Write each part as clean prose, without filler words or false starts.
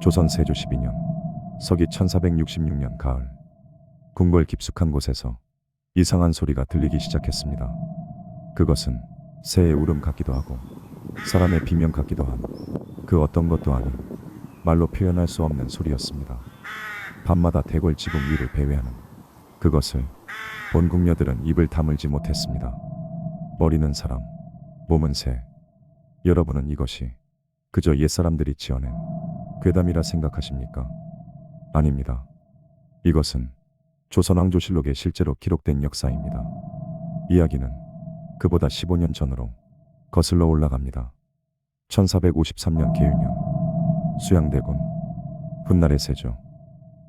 조선 세조 12년 서기 1466년 가을, 궁궐 깊숙한 곳에서 이상한 소리가 들리기 시작했습니다. 그것은 새의 울음 같기도 하고 사람의 비명 같기도 한 그 어떤 것도 아닌 말로 표현할 수 없는 소리였습니다. 밤마다 대궐 지붕 위를 배회하는 그것을 본 궁녀들은 입을 다물지 못했습니다. 머리는 사람, 몸은 새. 여러분은 이것이 그저 옛사람들이 지어낸 괴담이라 생각하십니까? 아닙니다. 이것은 조선왕조실록에 실제로 기록된 역사입니다. 이야기는 그보다 15년 전으로 거슬러 올라갑니다. 1453년 계유년 수양대군 훗날의 세조.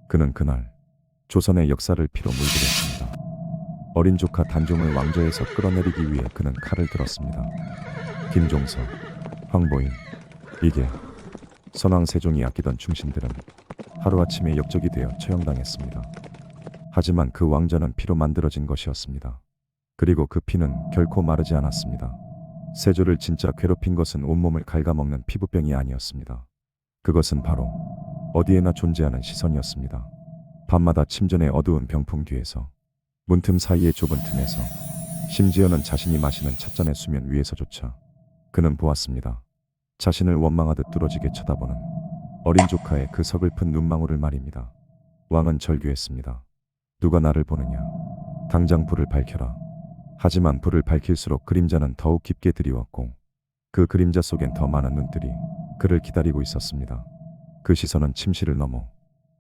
그는 그날 조선의 역사를 피로 물들였습니다. 어린 조카 단종을 왕좌에서 끌어내리기 위해 그는 칼을 들었습니다. 김종서, 황보인, 이계, 선왕 세종이 아끼던 충신들은 하루아침에 역적이 되어 처형당했습니다. 하지만 그 왕좌는 피로 만들어진 것이었습니다. 그리고 그 피는 결코 마르지 않았습니다. 세조를 진짜 괴롭힌 것은 온몸을 갉아먹는 피부병이 아니었습니다. 그것은 바로 어디에나 존재하는 시선이었습니다. 밤마다 침전의 어두운 병풍 뒤에서, 문틈 사이의 좁은 틈에서, 심지어는 자신이 마시는 찻잔의 수면 위에서조차 그는 보았습니다. 자신을 원망하듯 뚫어지게 쳐다보는 어린 조카의 그 서글픈 눈망울을 말입니다. 왕은 절규했습니다. 누가 나를 보느냐? 당장 불을 밝혀라. 하지만 불을 밝힐수록 그림자는 더욱 깊게 드리웠고 그 그림자 속엔 더 많은 눈들이 그를 기다리고 있었습니다. 그 시선은 침실을 넘어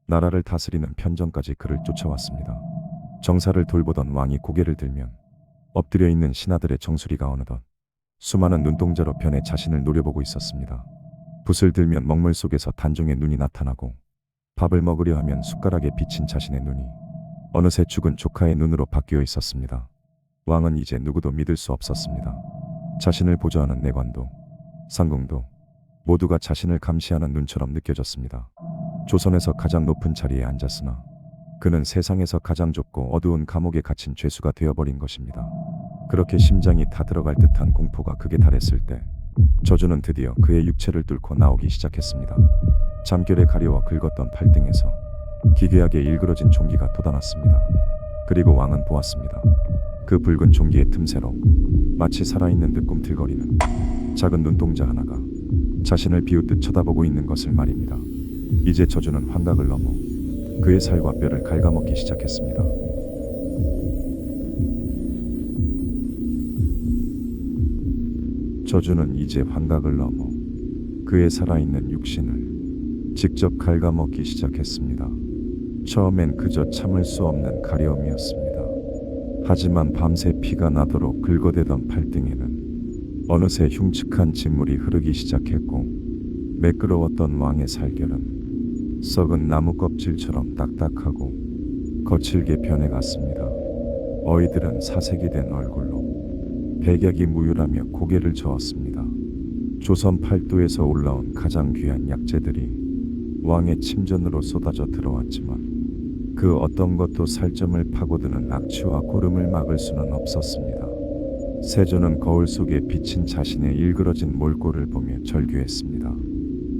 나라를 다스리는 편전까지 그를 쫓아왔습니다. 정사를 돌보던 왕이 고개를 들면 엎드려 있는 신하들의 정수리가 어느덧 수많은 눈동자로 변해 자신을 노려보고 있었습니다. 붓을 들면 먹물 속에서 단종의 눈이 나타나고 밥을 먹으려 하면 숟가락에 비친 자신의 눈이 어느새 죽은 조카의 눈으로 바뀌어 있었습니다. 왕은 이제 누구도 믿을 수 없었습니다. 자신을 보좌하는 내관도 상궁도 모두가 자신을 감시하는 눈처럼 느껴졌습니다. 조선에서 가장 높은 자리에 앉았으나 그는 세상에서 가장 좁고 어두운 감옥에 갇힌 죄수가 되어버린 것입니다. 그렇게 심장이 다 들어갈 듯한 공포가 극에 달했을 때 저주는 드디어 그의 육체를 뚫고 나오기 시작했습니다. 잠결에 가려워 긁었던 팔등에서 기괴하게 일그러진 종기가 돋아났습니다. 그리고 왕은 보았습니다. 그 붉은 종기의 틈새로 마치 살아있는 듯 꿈틀거리는 작은 눈동자 하나가 자신을 비웃듯 쳐다보고 있는 것을 말입니다. 이제 저주는 환각을 넘어 그의 살과 뼈를 갉아먹기 시작했습니다. 저주는 이제 환각을 넘어 그의 살아있는 육신을 직접 갉아먹기 시작했습니다. 처음엔 그저 참을 수 없는 가려움이었습니다. 하지만 밤새 피가 나도록 긁어대던 팔등에는 어느새 흉측한 진물이 흐르기 시작했고 매끄러웠던 왕의 살결은 썩은 나무 껍질처럼 딱딱하고 거칠게 변해갔습니다. 어이들은 사색이 된 얼굴로 백약이 무율하며 고개를 저었습니다. 조선 팔도에서 올라온 가장 귀한 약재들이 왕의 침전으로 쏟아져 들어왔지만 그 어떤 것도 살점을 파고드는 악취와 고름을 막을 수는 없었습니다. 세조는 거울 속에 비친 자신의 일그러진 몰골을 보며 절규했습니다.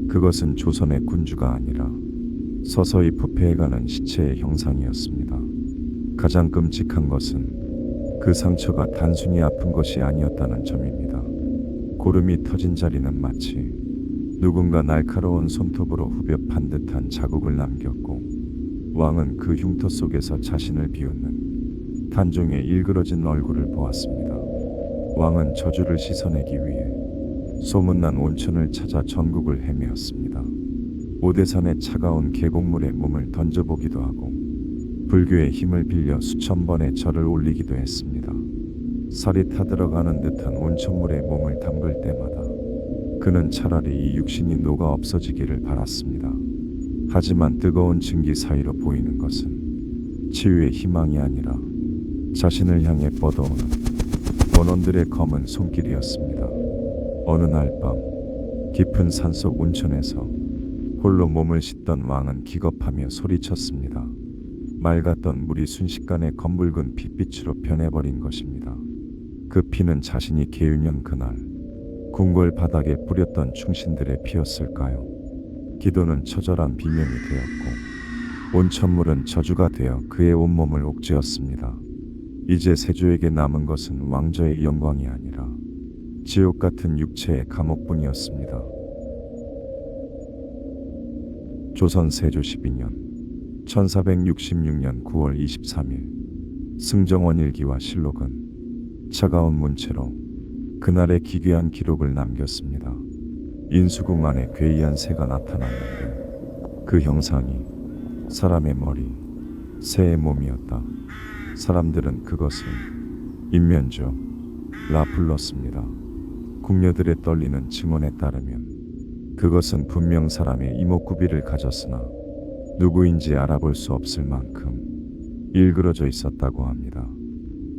그것은 조선의 군주가 아니라 서서히 부패해가는 시체의 형상이었습니다. 가장 끔찍한 것은 그 상처가 단순히 아픈 것이 아니었다는 점입니다. 고름이 터진 자리는 마치 누군가 날카로운 손톱으로 후벼 판 듯한 자국을 남겼고 왕은 그 흉터 속에서 자신을 비웃는 단종의 일그러진 얼굴을 보았습니다. 왕은 저주를 씻어내기 위해 소문난 온천을 찾아 전국을 헤매었습니다. 오대산의 차가운 계곡물에 몸을 던져보기도 하고 불교의 힘을 빌려 수천 번의 절을 올리기도 했습니다. 살이 타들어가는 듯한 온천물에 몸을 담글 때마다 그는 차라리 이 육신이 녹아 없어지기를 바랐습니다. 하지만 뜨거운 증기 사이로 보이는 것은 치유의 희망이 아니라 자신을 향해 뻗어오는 원혼들의 검은 손길이었습니다. 어느 날 밤 깊은 산속 온천에서 홀로 몸을 씻던 왕은 기겁하며 소리쳤습니다. 맑았던 물이 순식간에 검붉은 핏빛으로 변해버린 것입니다. 그 피는 자신이 계유년 그날 궁궐 바닥에 뿌렸던 충신들의 피였을까요? 기도는 처절한 비명이 되었고 온 천물은 저주가 되어 그의 온몸을 옥죄었습니다. 이제 세조에게 남은 것은 왕저의 영광이 아니라 지옥 같은 육체의 감옥뿐이었습니다. 조선 세조 12년 1466년 9월 23일 승정원 일기와 실록은 차가운 문체로 그날의 기괴한 기록을 남겼습니다. 인수궁 안에 괴이한 새가 나타났는데 그 형상이 사람의 머리, 새의 몸이었다. 사람들은 그것을 인면조 라 불렀습니다. 궁녀들의 떨리는 증언에 따르면 그것은 분명 사람의 이목구비를 가졌으나 누구인지 알아볼 수 없을 만큼 일그러져 있었다고 합니다.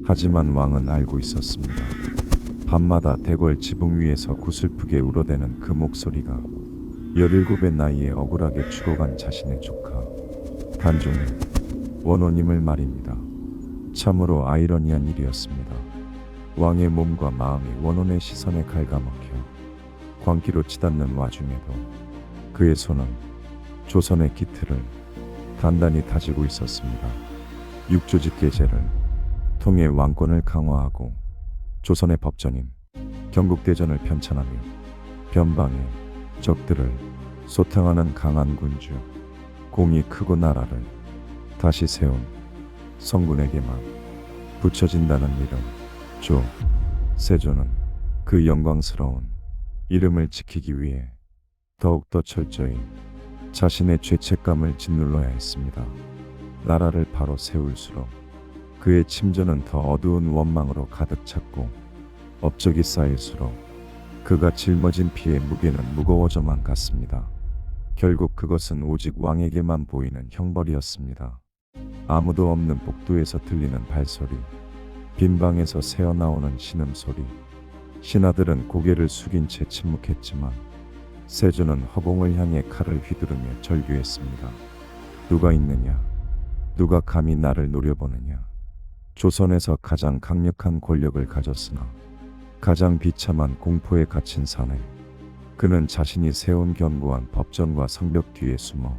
하지만 왕은 알고 있었습니다. 밤마다 대궐 지붕 위에서 구슬프게 울어대는 그 목소리가 17의 나이에 억울하게 죽어간 자신의 조카 단종의 원호님을 말입니다. 참으로 아이러니한 일이었습니다. 왕의 몸과 마음이 원혼의 시선에 갉아먹혀 광기로 치닫는 와중에도 그의 손은 조선의 기틀을 단단히 다지고 있었습니다. 육조직계제를 통해 왕권을 강화하고 조선의 법전인 경국대전을 편찬하며 변방의 적들을 소탕하는 강한 군주, 공이 크고 나라를 다시 세운 성군에게만 붙여진다는 이름 세조는 그 영광스러운 이름을 지키기 위해 더욱더 철저히 자신의 죄책감을 짓눌러야 했습니다. 나라를 바로 세울수록 그의 침전은 더 어두운 원망으로 가득 찼고 업적이 쌓일수록 그가 짊어진 피의 무게는 무거워져만 갔습니다. 결국 그것은 오직 왕에게만 보이는 형벌이었습니다. 아무도 없는 복도에서 들리는 발소리, 빈방에서 새어나오는 신음소리. 신하들은 고개를 숙인 채 침묵했지만 세조는 허공을 향해 칼을 휘두르며 절규했습니다. 누가 있느냐? 누가 감히 나를 노려보느냐? 조선에서 가장 강력한 권력을 가졌으나 가장 비참한 공포에 갇힌 사내, 그는 자신이 세운 견고한 법전과 성벽 뒤에 숨어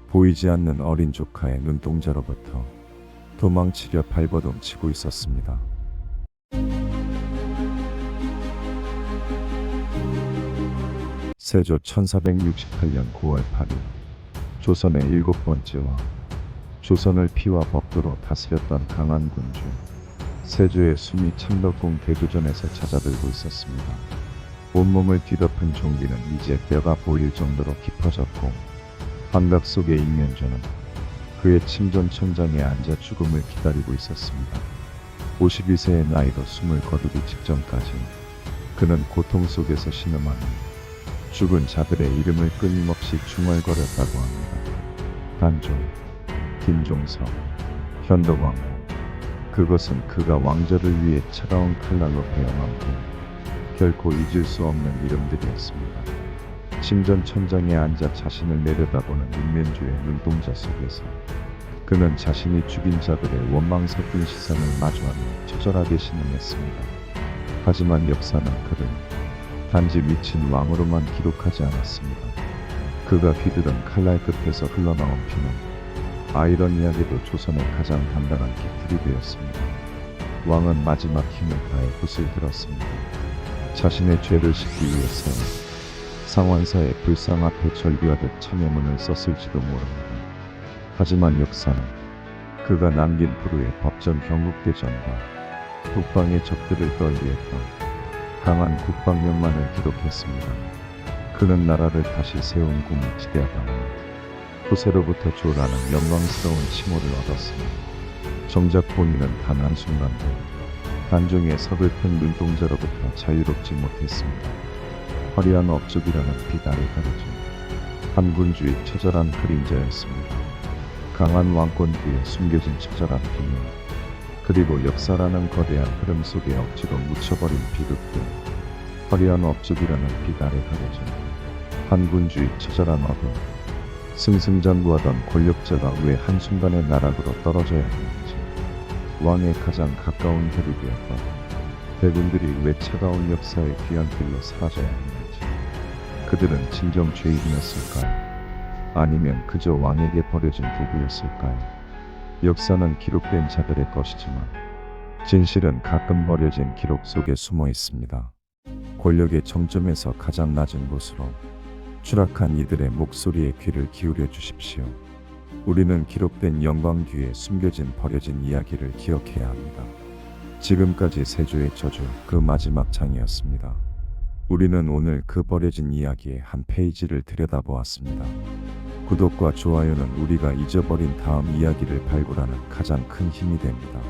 보이지 않는 어린 조카의 눈동자로부터 도망치려 발버둥 치고 있었습니다. 세조 1468년 9월 8일 조선의 7번째 왕, 조선을 피와 법도로 다스렸던 강한 군주 세조의 숨이 창덕궁 대교전에서 잦아들고 있었습니다. 온몸을 뒤덮은 종기는 이제 뼈가 보일 정도로 깊어졌고 환각 속의 인면조는 그의 침전 천장에 앉아 죽음을 기다리고 있었습니다. 52세의 나이로 숨을 거두기 직전까지 그는 고통 속에서 신음하며 죽은 자들의 이름을 끊임없이 중얼거렸다고 합니다. 단종, 김종서, 현덕왕후. 그것은 그가 왕조를 위해 차가운 칼날로 베어만고 결코 잊을 수 없는 이름들이었습니다. 침전 천장에 앉아 자신을 내려다보는 인면조의 눈동자 속에서 그는 자신이 죽인 자들의 원망 섞인 시선을 마주하며 처절하게 신음했습니다. 하지만 역사는 그를 단지 미친 왕으로만 기록하지 않았습니다. 그가 휘두른 칼날 끝에서 흘러나온 피는 아이러니하게도 조선의 가장 단단한 깃털이 되었습니다. 왕은 마지막 힘을 다해 붓을 들었습니다. 자신의 죄를 씻기 위해서 상환사의 불상 앞에 절규하듯 참여문을 썼을지도 모릅니다. 하지만 역사는 그가 남긴 불후의 법전 경국대전과 북방의 적들을 떨리했던 강한 국방력만을 기록했습니다. 그는 나라를 다시 세운 꿈을 지대하다가 후세로부터 조라는 영광스러운 칭호를 얻었습니다. 정작 본인은 단 한순간도 단종의 서글픈 눈동자로부터 자유롭지 못했습니다. 화려한 업적이라는 빛 아래 가려진 한 군주의 처절한 그림자였습니다. 강한 왕권 뒤에 숨겨진 처절한 비밀, 그리고 역사라는 거대한 흐름 속에 억지로 묻혀버린 비극들. 화려한 업적이라는 빛 아래 가려진 한 군주의 처절한 어둠. 승승장구하던 권력자가 왜 한순간에 나락으로 떨어져야 하는지, 왕의 가장 가까운 혈이 되었던 대군들이 왜 차가운 역사의 귀한 길로 사라져야 하는지, 그들은 진정 죄인이었을까요? 아니면 그저 왕에게 버려진 도구였을까요? 역사는 기록된 자들의 것이지만 진실은 가끔 버려진 기록 속에 숨어 있습니다. 권력의 정점에서 가장 낮은 곳으로 추락한 이들의 목소리에 귀를 기울여 주십시오. 우리는 기록된 영광 뒤에 숨겨진 버려진 이야기를 기억해야 합니다. 지금까지 세조의 저주 그 마지막 장이었습니다. 우리는 오늘 그 버려진 이야기의 한 페이지를 들여다보았습니다. 구독과 좋아요는 우리가 잊어버린 다음 이야기를 발굴하는 가장 큰 힘이 됩니다.